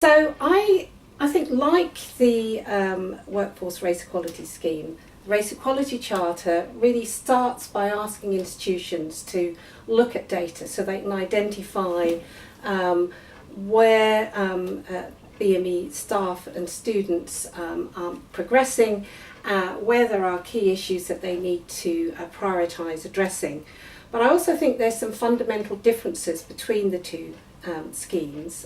So I think, like the Workforce Race Equality Scheme, the Race Equality Charter really starts by asking institutions to look at data so they can identify where BME staff and students are progressing, where there are key issues that they need to prioritise addressing. But I also think there's some fundamental differences between the two schemes,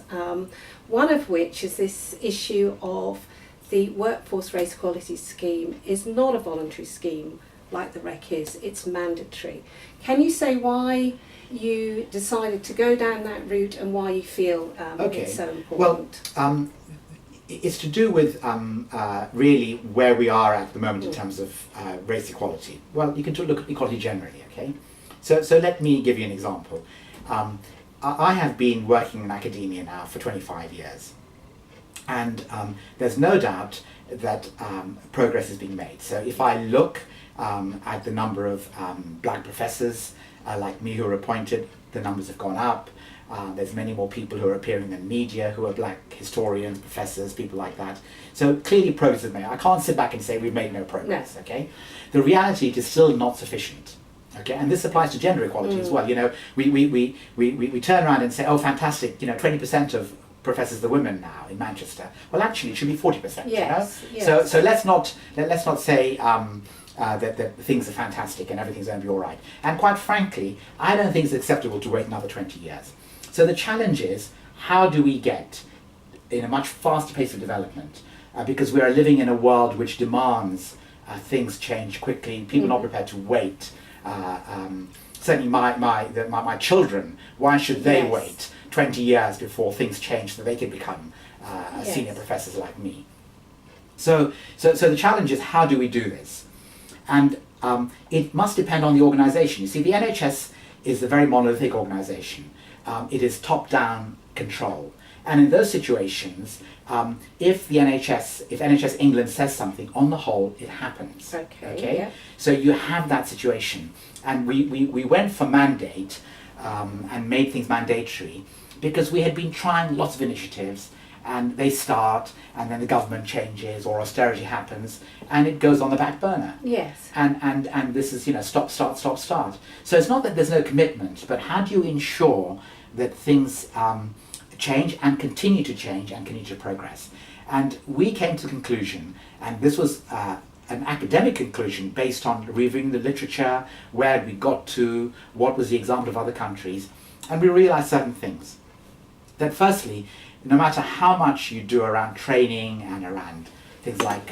one of which is this issue of the Workforce Race Equality Scheme is not a voluntary scheme like the REC is, it's mandatory. Can you say why you decided to go down that route and why you feel it's so important? Well, it's to do with really where we are at the moment in terms of race equality. Well, you can look at equality generally, okay? So let me give you an example. I have been working in academia now for 25 years, and there's no doubt that progress is being made. So if I look at the number of black professors like me who are appointed, the numbers have gone up. There's many more people who are appearing in media who are black historians, professors, people like that. So clearly progress is made. I can't sit back and say we've made no progress, okay? The reality is still not sufficient. Okay, and this applies to gender equality as well. You know, we turn around and say, oh, fantastic, you know, 20% of professors are women now in Manchester. Well, actually, it should be 40%. Yes, you know? yes. So let's not say that things are fantastic and everything's going to be all right. And quite frankly, I don't think it's acceptable to wait another 20 years. So the challenge is, how do we get in a much faster pace of development? Because we are living in a world which demands things change quickly. People are not prepared to wait. Certainly my children, why should they wait 20 years before things change so they can become senior professors like me? So the challenge is, how do we do this? And it must depend on the organisation. You see, the NHS is a very monolithic organisation. It is top-down control. And in those situations, if NHS England says something, on the whole, it happens. Okay? Yeah. So you have that situation. And we went for mandate and made things mandatory because we had been trying lots of initiatives, and they start, and then the government changes or austerity happens, and it goes on the back burner. Yes. And this is, you know, stop, start, stop, start. So it's not that there's no commitment, but how do you ensure that things change and continue to change and continue to progress? And we came to the conclusion, and this was an academic conclusion based on reviewing the literature, where we got to, what was the example of other countries, and we realized certain things. That firstly, no matter how much you do around training and around things like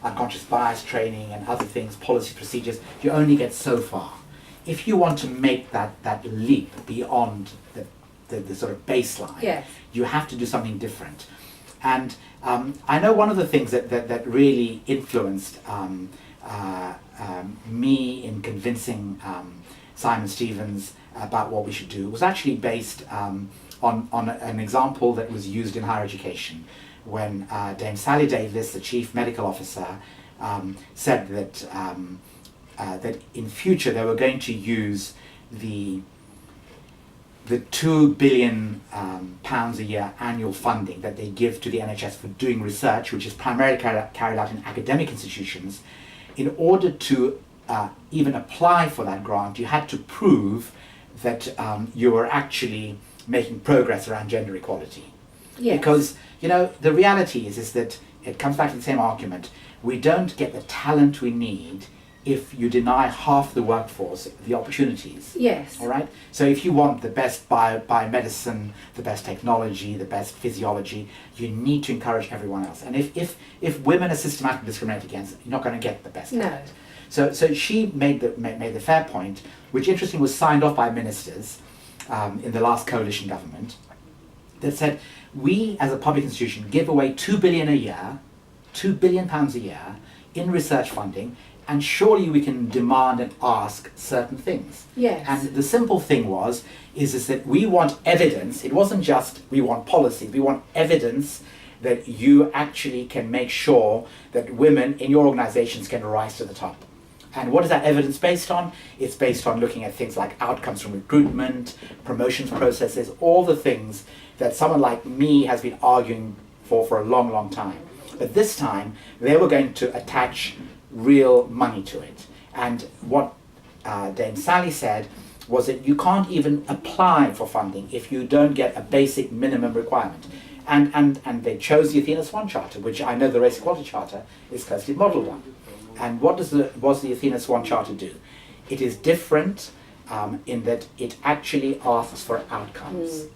unconscious bias training and other things, policy procedures, you only get so far. If you want to make that leap beyond the sort of baseline, yes, you have to do something different. And I know one of the things that really influenced me in convincing Simon Stevens about what we should do was actually based on an example that was used in higher education, when Dame Sally Davis, the Chief Medical Officer, said that that in future they were going to use the £2 billion pounds a year annual funding that they give to the NHS for doing research, which is primarily carried out in academic institutions. In order to even apply for that grant, you had to prove that you were actually making progress around gender equality. Yes. Because, you know, the reality is that it comes back to the same argument. We don't get the talent we need if you deny half the workforce the opportunities. Yes. All right? So if you want the best biomedicine, the best technology, the best physiology, you need to encourage everyone else. And if women are systematically discriminated against, you're not going to get the best talent. No. So she made the fair point, which interestingly was signed off by ministers in the last coalition government, that said, we as a public institution give away £2 billion a year, £2 billion pounds a year in research funding, and surely we can demand and ask certain things. Yes. And the simple thing is that we want evidence. It wasn't just we want policies, we want evidence that you actually can make sure that women in your organizations can rise to the top. And what is that evidence based on? It's based on looking at things like outcomes from recruitment, promotions processes, all the things that someone like me has been arguing for a long, long time. But this time, they were going to attach real money to it. And what Dame Sally said was that you can't even apply for funding if you don't get a basic minimum requirement. And they chose the Athena Swan Charter, which I know the Race Equality Charter is closely modelled on. And what does the Athena Swan Charter do? It is different in that it actually asks for outcomes.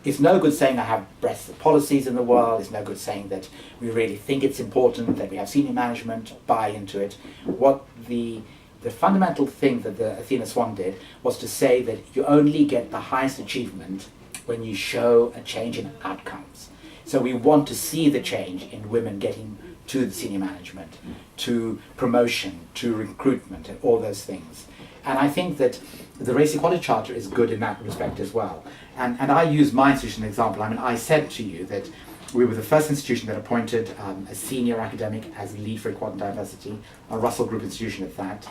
It's no good saying I have breadth of policies in the world. It's no good saying that we really think it's important, that we have senior management buy into it. What the fundamental thing that the Athena Swan did was to say that you only get the highest achievement when you show a change in outcomes. So we want to see the change in women getting to the senior management, to promotion, to recruitment, and all those things. And I think that the Race Equality Charter is good in that respect as well. And I use my institution as an example. I mean, I said to you that we were the first institution that appointed a senior academic as lead for equality and diversity, a Russell Group institution at that.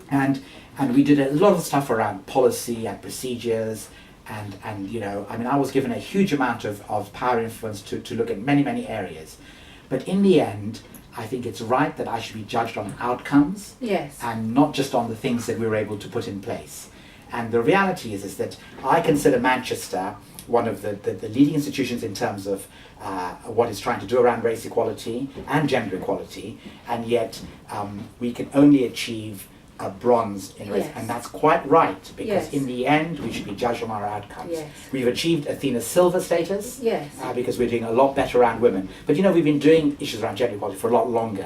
And we did a lot of stuff around policy and procedures. And you know, I mean, I was given a huge amount of power influence to look at many, many areas. But in the end, I think it's right that I should be judged on outcomes, Yes. and not just on the things that we were able to put in place. And the reality is that I consider Manchester one of the leading institutions in terms of what it's trying to do around race equality and gender equality, and yet we can only achieve a bronze in race, Yes. and that's quite right, because Yes. in the end we should be judged on our outcomes. Yes. We've achieved Athena Silver status, Yes. because we're doing a lot better around women. But you know, we've been doing issues around gender equality for a lot longer.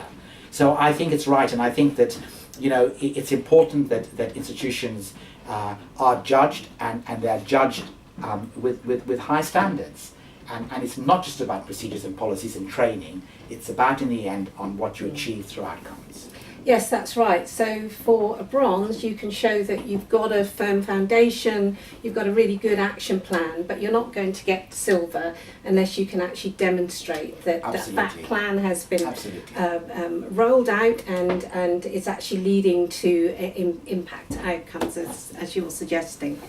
So I think it's right, and I think that, you know, it's important that institutions are judged, and they're judged with high standards. And it's not just about procedures and policies and training, it's about, in the end, on what you achieve through outcomes. Yes, that's right. So for a bronze, you can show that you've got a firm foundation, you've got a really good action plan, but you're not going to get silver unless you can actually demonstrate that that plan has been rolled out and is actually leading to impact outcomes, as you're suggesting.